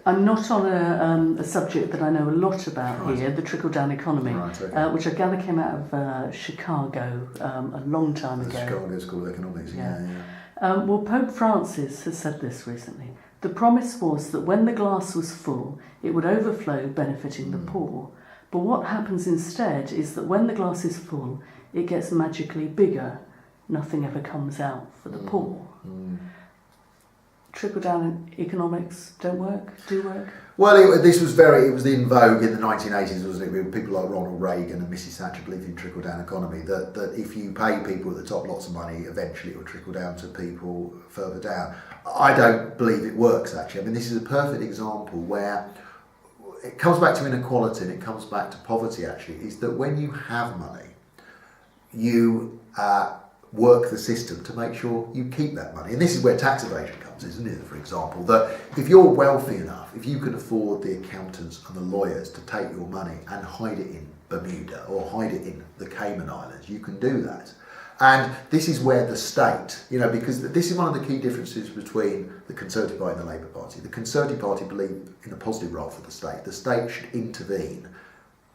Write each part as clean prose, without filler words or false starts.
I'm not on a subject that I know a lot about here, the trickle-down economy, which I gather came out of Chicago a long time ago. Chicago School of Economics, yeah. Well, Pope Francis has said this recently. The promise was that when the glass was full, it would overflow, benefiting the poor. But what happens instead is that when the glass is full, it gets magically bigger. Nothing ever comes out for the poor. Trickle-down economics do work? Well, it was in vogue in the 1980s, wasn't it? People like Ronald Reagan and Mrs. Thatcher believed in trickle-down economy, that if you pay people at the top lots of money, eventually it will trickle down to people further down. I don't believe it works, actually. I mean, this is a perfect example where it comes back to inequality and it comes back to poverty, actually, is that when you have money, you work the system to make sure you keep that money. And this is where tax evasion comes, isn't it, for example, that if you're wealthy enough, if you can afford the accountants and the lawyers to take your money and hide it in Bermuda or hide it in the Cayman Islands, you can do that. And this is where the state, because this is one of the key differences between the Conservative Party and the Labour Party. The Conservative Party believe in a positive role for the state. The state should intervene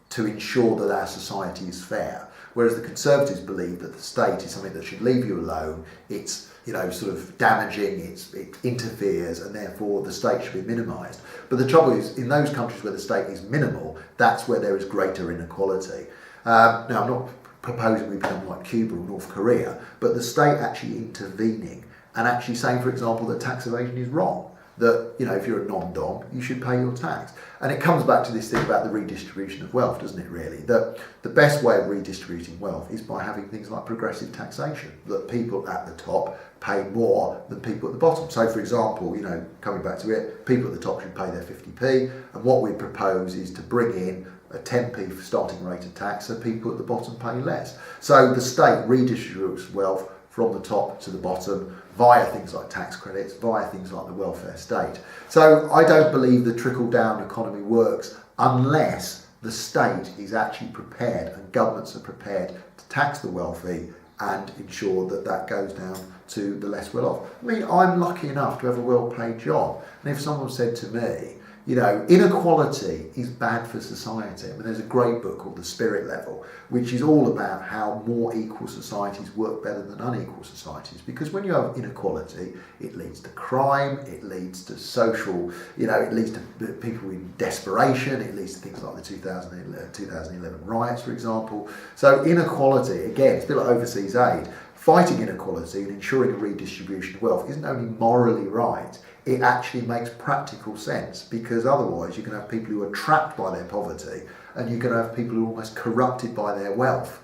to ensure that our society is fair. Whereas the Conservatives believe that the state is something that should leave you alone. It's sort of damaging, it interferes, and therefore the state should be minimised. But the trouble is, in those countries where the state is minimal, that's where there is greater inequality. Now, I'm not proposing we become like Cuba or North Korea, but the state actually intervening and actually saying, for example, that tax evasion is wrong. That, if you're a non-dom, you should pay your tax. And it comes back to this thing about the redistribution of wealth, doesn't it, really? That the best way of redistributing wealth is by having things like progressive taxation, that people at the top pay more than people at the bottom. So, for example, coming back to it, people at the top should pay their 50p, and what we propose is to bring in a 10p starting rate of tax so people at the bottom pay less. So the state redistributes wealth from the top to the bottom via things like tax credits, via things like the welfare state. So I don't believe the trickle-down economy works unless the state is actually prepared and governments are prepared to tax the wealthy and ensure that that goes down to the less well-off. I mean, I'm lucky enough to have a well-paid job. And if someone said to me, inequality is bad for society. I mean, there's a great book called The Spirit Level, which is all about how more equal societies work better than unequal societies. Because when you have inequality, it leads to crime, it leads to social, it leads to people in desperation, it leads to things like the 2011 riots, for example. So inequality, again, it's a bit like overseas aid. Fighting inequality and ensuring a redistribution of wealth isn't only morally right, it actually makes practical sense, because otherwise you can have people who are trapped by their poverty and you can have people who are almost corrupted by their wealth.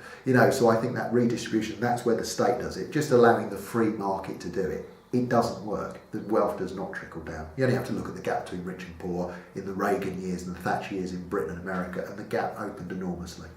So I think that redistribution, that's where the state does it, just allowing the free market to do it. It doesn't work. The wealth does not trickle down. You only have to look at the gap between rich and poor in the Reagan years and the Thatcher years in Britain and America, and the gap opened enormously.